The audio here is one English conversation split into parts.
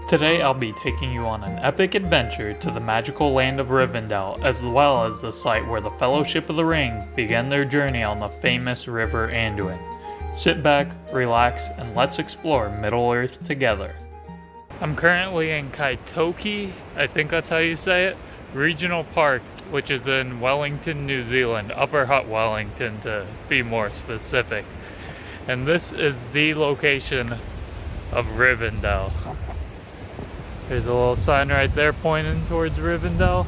Today I'll be taking you on an epic adventure to the magical land of Rivendell, as well as the site where the Fellowship of the Ring began their journey on the famous River Anduin. Sit back, relax, and let's explore Middle-earth together. I'm currently in Kaitoke, I think that's how you say it, Regional Park, which is in Wellington, New Zealand, Upper Hutt, Wellington to be more specific. And this is the location of Rivendell. There's a little sign right there pointing towards Rivendell,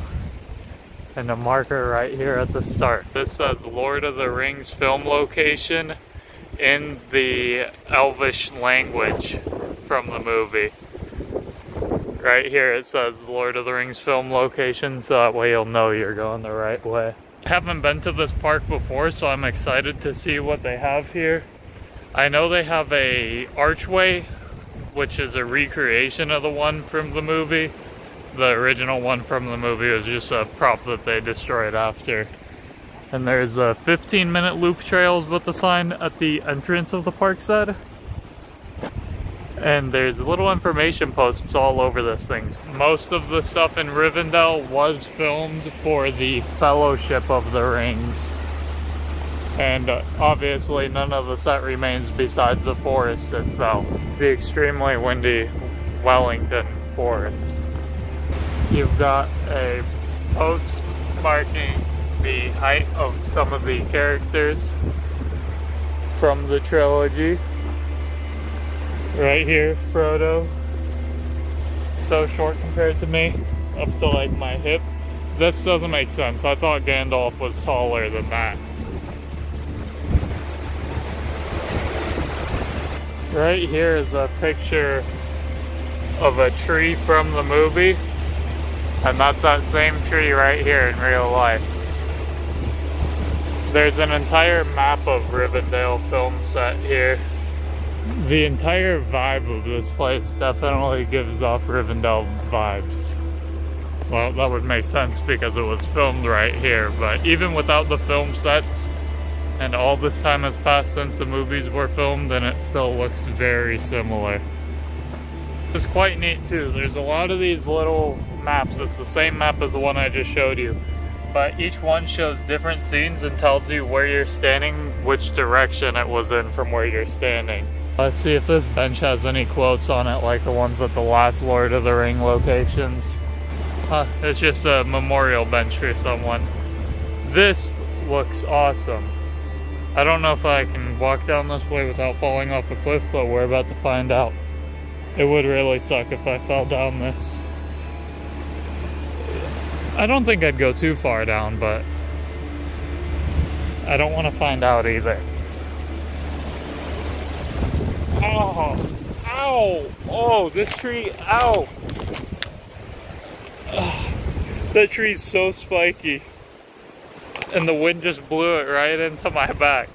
and a marker right here at the start. This says Lord of the Rings film location in the Elvish language from the movie. Right here it says Lord of the Rings film location, so that way you'll know you're going the right way. I haven't been to this park before, so I'm excited to see what they have here. I know they have a archway, which is a recreation of the one from the movie. The original one from the movie was just a prop that they destroyed after. And there's a 15-minute loop trails with the sign at the entrance of the park said. And there's little information posts all over this thing. Most of the stuff in Rivendell was filmed for the Fellowship of the Rings. And obviously none of the set remains besides the forest itself. The extremely windy Wellington forest. You've got a post marking the height of some of the characters from the trilogy. Right here, Frodo. So short compared to me, up to like my hip. This doesn't make sense. I thought Gandalf was taller than that. Right here is a picture of a tree from the movie, and that's that same tree right here in real life. There's an entire map of Rivendell film set here. The entire vibe of this place definitely gives off Rivendell vibes. Well, that would make sense because it was filmed right here, but even without the film sets, and all this time has passed since the movies were filmed, and it still looks very similar. It's quite neat too. There's a lot of these little maps. It's the same map as the one I just showed you, but each one shows different scenes and tells you where you're standing, which direction it was in from where you're standing. Let's see if this bench has any quotes on it like the ones at the last Lord of the Ring locations. It's just a memorial bench for someone. This looks awesome. I don't know if I can walk down this way without falling off a cliff, but we're about to find out. It would really suck if I fell down this. I don't think I'd go too far down, but I don't want to find out either. Oh, ow, oh, this tree, ow. That tree's so spiky. And the wind just blew it right into my back.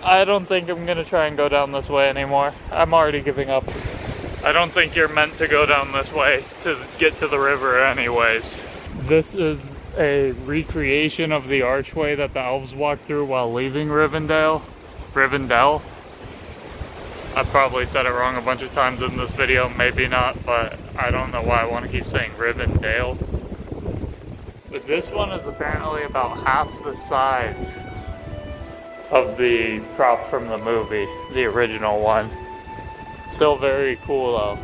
I don't think I'm gonna try and go down this way anymore. I'm already giving up. I don't think you're meant to go down this way to get to the river anyways. This is a recreation of the archway that the elves walked through while leaving Rivendell. I probably said it wrong a bunch of times in this video, maybe not, but I don't know why I want to keep saying Rivendell. But this one is apparently about half the size of the prop from the movie, the original one. Still very cool though.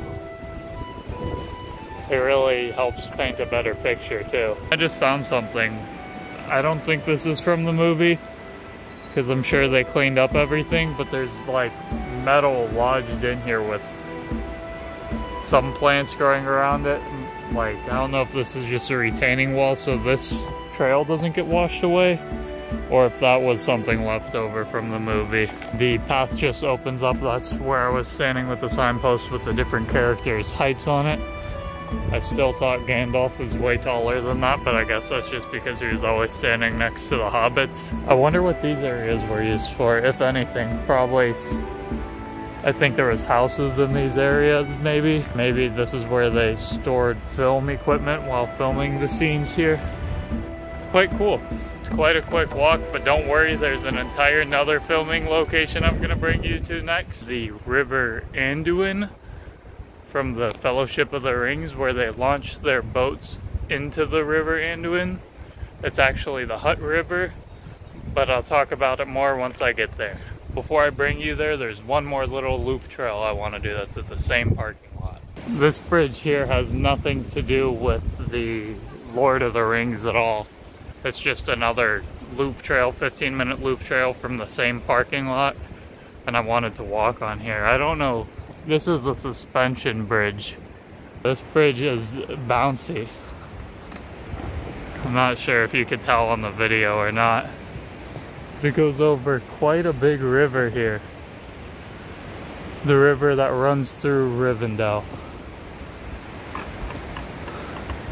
It really helps paint a better picture too. I just found something. I don't think this is from the movie, because I'm sure they cleaned up everything, but there's like metal lodged in here with some plants growing around it. Like, I don't know if this is just a retaining wall so this trail doesn't get washed away, or if that was something left over from the movie. The path just opens up. That's where I was standing with the signpost with the different characters' heights on it. I still thought Gandalf was way taller than that, but I guess that's just because he was always standing next to the hobbits. I wonder what these areas were used for, if anything. Probably, I think there was houses in these areas, maybe. Maybe this is where they stored film equipment while filming the scenes here. Quite cool. It's quite a quick walk, but don't worry, there's an entire another filming location I'm gonna bring you to next. The River Anduin from the Fellowship of the Rings where they launched their boats into the River Anduin. It's actually the Hutt River, but I'll talk about it more once I get there. Before I bring you there, there's one more little loop trail I want to do that's at the same parking lot. This bridge here has nothing to do with the Lord of the Rings at all. It's just another loop trail, 15-minute loop trail from the same parking lot, and I wanted to walk on here. I don't know, this is a suspension bridge. This bridge is bouncy. I'm not sure if you could tell on the video or not. It goes over quite a big river here. The river that runs through Rivendell.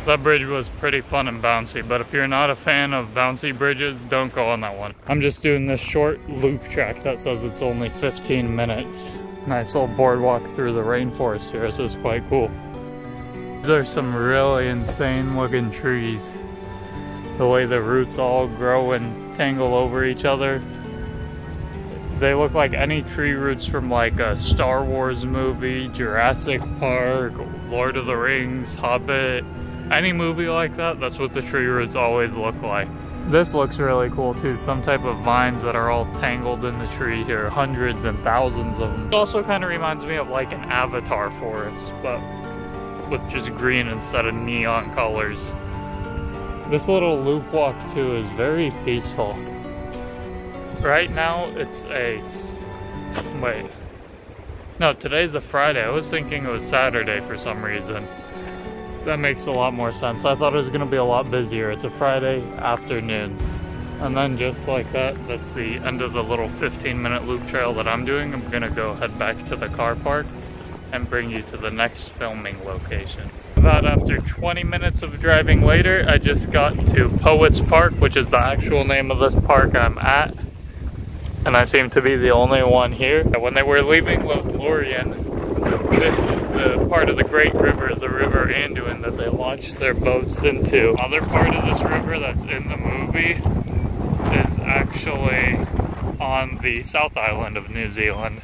That bridge was pretty fun and bouncy, but if you're not a fan of bouncy bridges, don't go on that one. I'm just doing this short loop track that says it's only 15 minutes. Nice little boardwalk through the rainforest here. This is quite cool. These are some really insane looking trees. The way the roots all grow and tangle over each other. They look like any tree roots from like a Star Wars movie, Jurassic Park, Lord of the Rings, Hobbit. Any movie like that, that's what the tree roots always look like. This looks really cool too, some type of vines that are all tangled in the tree here, hundreds and thousands of them. It also kind of reminds me of like an Avatar forest, but with just green instead of neon colors. This little loop walk too is very peaceful. Right now it's wait. No, today's a Friday. I was thinking it was Saturday for some reason. That makes a lot more sense. I thought it was gonna be a lot busier. It's a Friday afternoon. And then just like that, that's the end of the little 15-minute loop trail that I'm doing. I'm gonna go head back to the car park and bring you to the next filming location. About after 20 minutes of driving later, I just got to Poets Park, which is the actual name of this park I'm at. And I seem to be the only one here. When they were leaving Lothlorien, this is the part of the Great River, the River Anduin, that they launched their boats into. Another part of this river that's in the movie is actually on the South Island of New Zealand.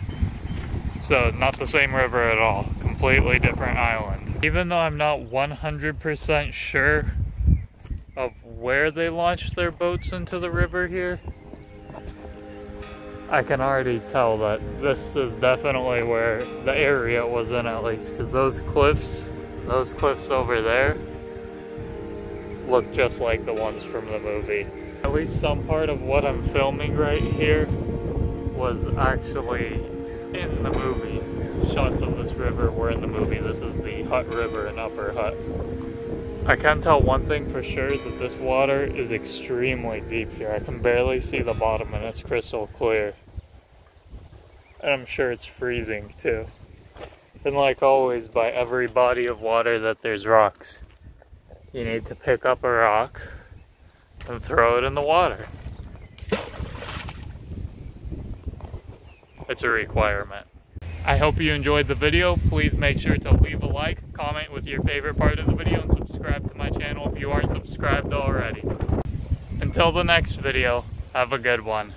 So not the same river at all, completely different island. Even though I'm not 100% sure of where they launched their boats into the river here, I can already tell that this is definitely where the area was in, at least, because those cliffs over there look just like the ones from the movie. At least some part of what I'm filming right here was actually in the movie. Shots of this river were in the movie. This is the Hutt River in Upper Hutt. I can tell one thing for sure, that this water is extremely deep here. I can barely see the bottom and it's crystal clear. And I'm sure it's freezing too. And like always, by every body of water that there's rocks, you need to pick up a rock and throw it in the water. It's a requirement. I hope you enjoyed the video. Please make sure to leave a like, comment with your favorite part of the video, and subscribe to my channel if you aren't subscribed already. Until the next video, have a good one.